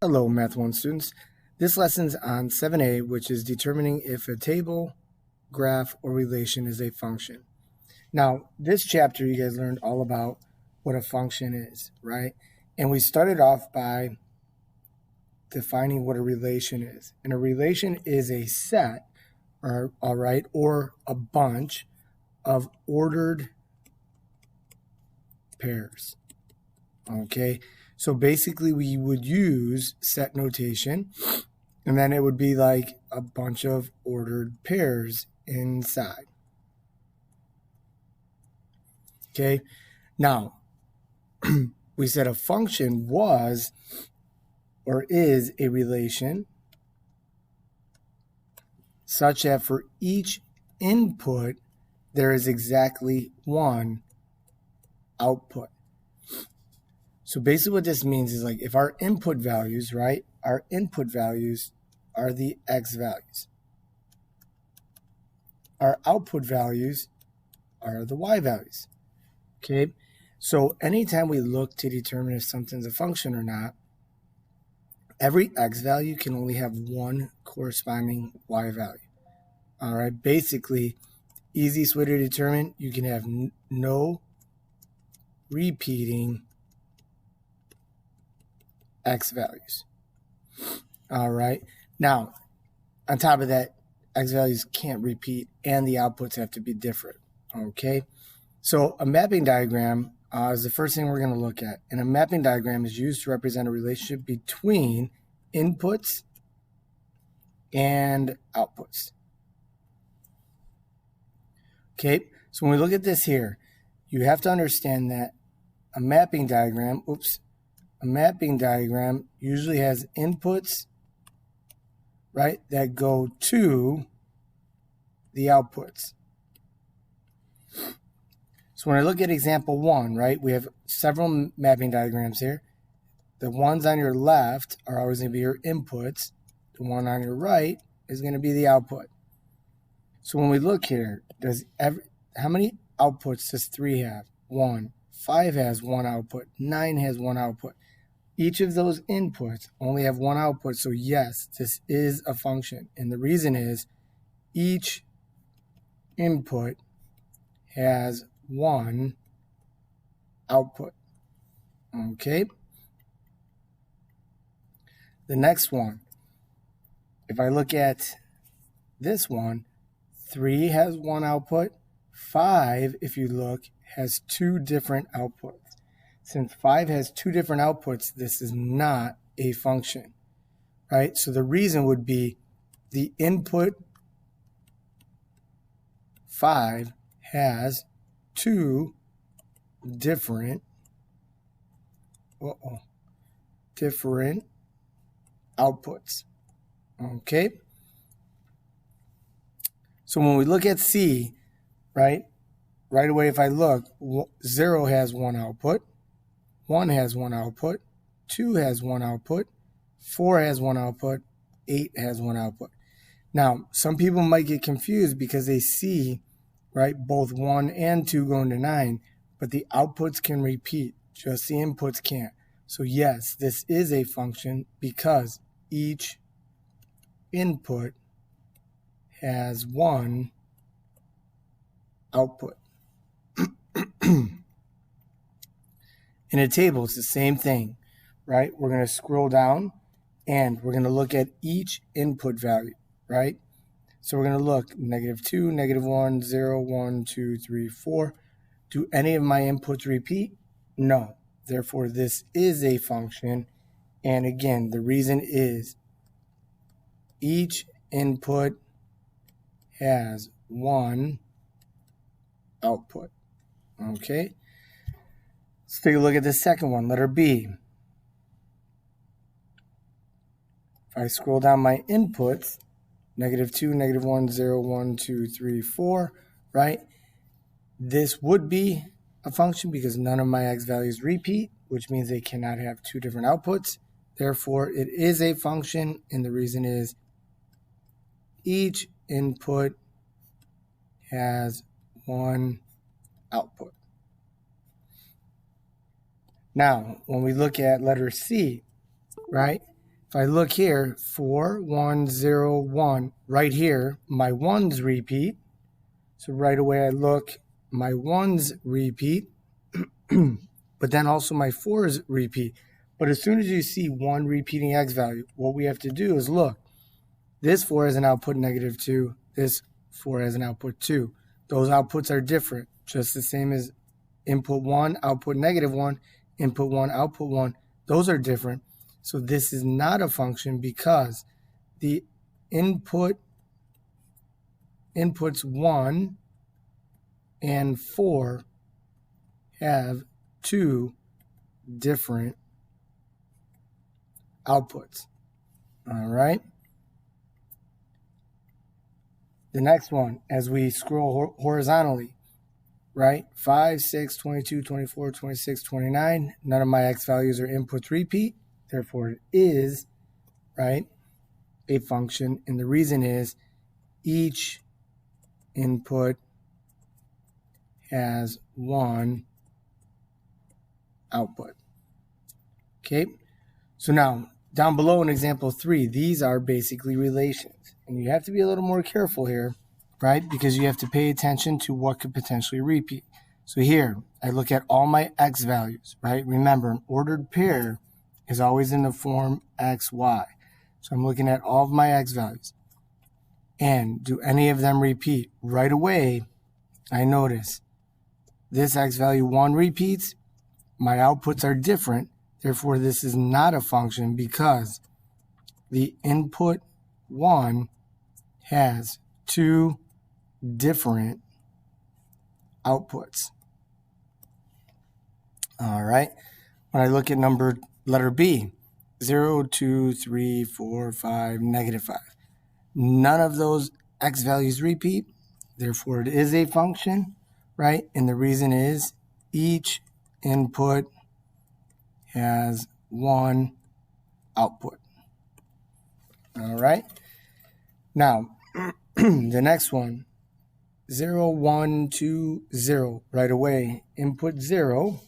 Hello, Math 1 students. This lesson's on 7a, which is determining if a table, graph, or relation is a function. Now, this chapter, you guys learned all about what a function is, right? And we started off by defining what a relation is. And a relation is a set, or a bunch of ordered pairs. Okay, so basically we would use set notation, and then it would be like a bunch of ordered pairs inside. Okay, now we said a function was or is a relation such that for each input there is exactly one output. So basically what this means is, like, if our input values, right, our input values are the x values. Our output values are the y values. Okay, so anytime we look to determine if something's a function or not, every x value can only have one corresponding y value. All right, basically, easiest way to determine, you can have no repeating x values. All right, now on top of that, x values can't repeat and the outputs have to be different. Okay, so a mapping diagram is the first thing we're going to look at, and a mapping diagram is used to represent a relationship between inputs and outputs. Okay, so when we look at this here, you have to understand that a mapping diagram, a mapping diagram usually has inputs, right, that go to the outputs. So when I look at example 1, right, we have several mapping diagrams here. The ones on your left are always going to be your inputs. The one on your right is going to be the output. So when we look here, how many outputs does 3 have? 1. 5 has 1 output. 9 has 1 output. Each of those inputs only have 1 output, so yes, this is a function. And the reason is each input has 1 output. Okay? The next one, if I look at this one, 3 has 1 output. 5, if you look, has 2 different outputs. Since 5 has 2 different outputs, this is not a function, right? So the reason would be the input 5 has 2 different outputs. Okay? So when we look at C, right away if I look, 0 has 1 output, 1 has 1 output, 2 has 1 output, 4 has 1 output, 8 has 1 output. Now, some people might get confused because they see, right, both 1 and 2 going to 9, but the outputs can repeat, just the inputs can't. So yes, this is a function because each input has 1 output. In a table, it's the same thing, right? We're going to scroll down and we're going to look at each input value, right? So we're going to look -2, -1, 0, 1, 2, 3, 4. Do any of my inputs repeat? No. Therefore, this is a function. And again, the reason is each input has 1 output. Okay? Let's take a look at the second one, letter B. If I scroll down my inputs, -2, -1, 0, 1, 2, 3, 4, right? This would be a function because none of my x values repeat, which means they cannot have 2 different outputs. Therefore, it is a function, and the reason is each input has 1 output. Now, when we look at letter C, right, If I look here, 4, 1, 0, 1, right here, my 1's repeat. So right away I look, my 1's repeat, but then also my 4's repeat. But as soon as you see 1 repeating x value, what we have to do is look. This 4 has an output -2. This 4 has an output 2. Those outputs are different, just the same as input 1, output -1, input 1, output 1. Those are different. So this is not a function because the inputs 1 and 4 have 2 different outputs. All right. The next one, as we scroll horizontally, right? 5, 6, 22, 24, 26, 29. None of my x values are inputs repeat. Therefore, it is, right, a function. And the reason is each input has 1 output. Okay? So now, down below in example 3, these are basically relations. And you have to be a little more careful here, right? Because you have to pay attention to what could potentially repeat. So here, I look at all my x values, right? Remember, an ordered pair is always in the form x, y. So I'm looking at all of my x values. And do any of them repeat? Right away, I notice this x value 1 repeats. My outputs are different. Therefore, this is not a function because the input 1 has 2 different outputs. All right. When I look at letter B, 0, 2, 3, 4, 5, -5. None of those x values repeat. Therefore, it is a function, right? And the reason is each input has 1 output. All right. Now, the next one, 0, 1, 2, 0. Right away, input 0.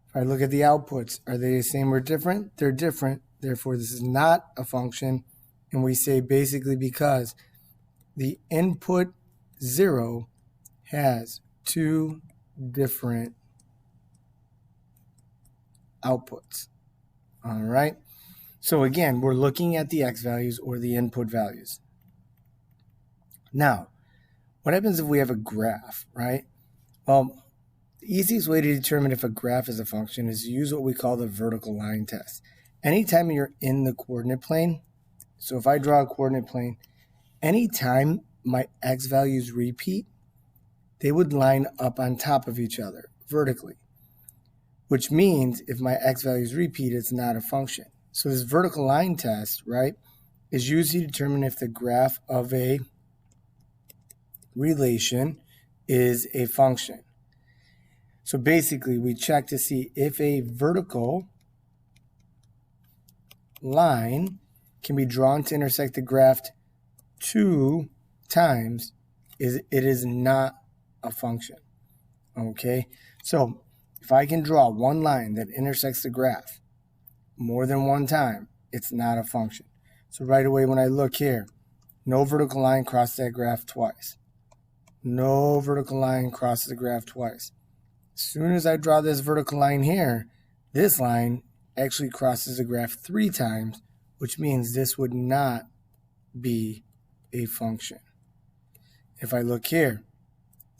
If I look at the outputs, are they the same or different? They're different. Therefore, this is not a function. And we say basically because the input 0 has 2 different outputs. All right. So again, we're looking at the x values or the input values. Now, what happens if we have a graph, right? Well, the easiest way to determine if a graph is a function is to use what we call the vertical line test. Anytime you're in the coordinate plane, so if I draw a coordinate plane, anytime my x values repeat, they would line up on top of each other vertically, which means if my x values repeat, it's not a function. So this vertical line test, right, is used to determine if the graph of a relation is a function. So basically, we check to see if a vertical line can be drawn to intersect the graph 2 times, it is not a function. Okay, so if I can draw one line that intersects the graph more than one time, it's not a function. So right away when I look here, no vertical line crosses that graph twice. No vertical line crosses the graph twice. As soon as I draw this vertical line here, this line actually crosses the graph 3 times, which means this would not be a function. If I look here,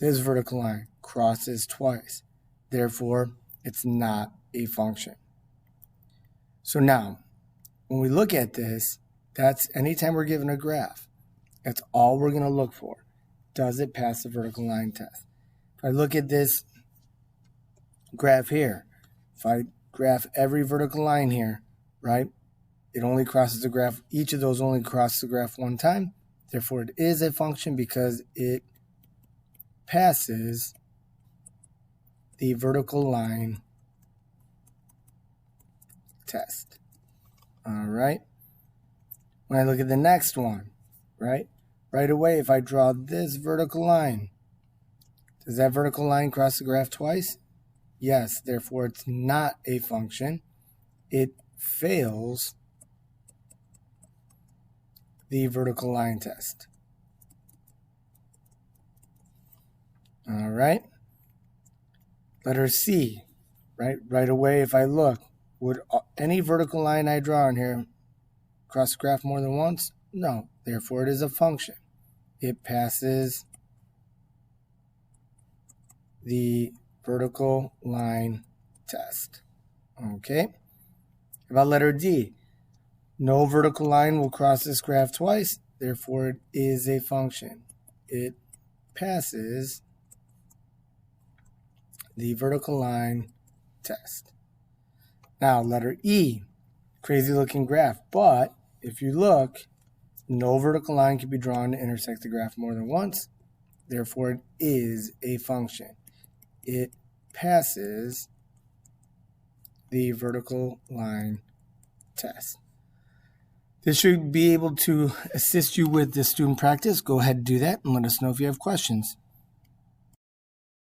this vertical line crosses twice. Therefore, it's not a function. So now, when we look at this, that's anytime we're given a graph, that's all we're going to look for. Does it pass the vertical line test? If I look at this graph here, if I graph every vertical line here, right, it only crosses the graph, each of those only crosses the graph one time. Therefore, it is a function because it passes the vertical line test. All right. When I look at the next one, right away, if I draw this vertical line, does that vertical line cross the graph twice? Yes. Therefore, it's not a function. It fails the vertical line test. All right. Letter C, right away if I look, would any vertical line I draw in here cross the graph more than once? No. Therefore, it is a function. It passes the vertical line test. Okay. About letter D, no vertical line will cross this graph twice. Therefore, it is a function. It passes the vertical line test. Now, letter E, crazy looking graph, but if you look, no vertical line can be drawn to intersect the graph more than once. Therefore, it is a function. It passes the vertical line test. This should be able to assist you with the student practice. Go ahead and do that and let us know if you have questions.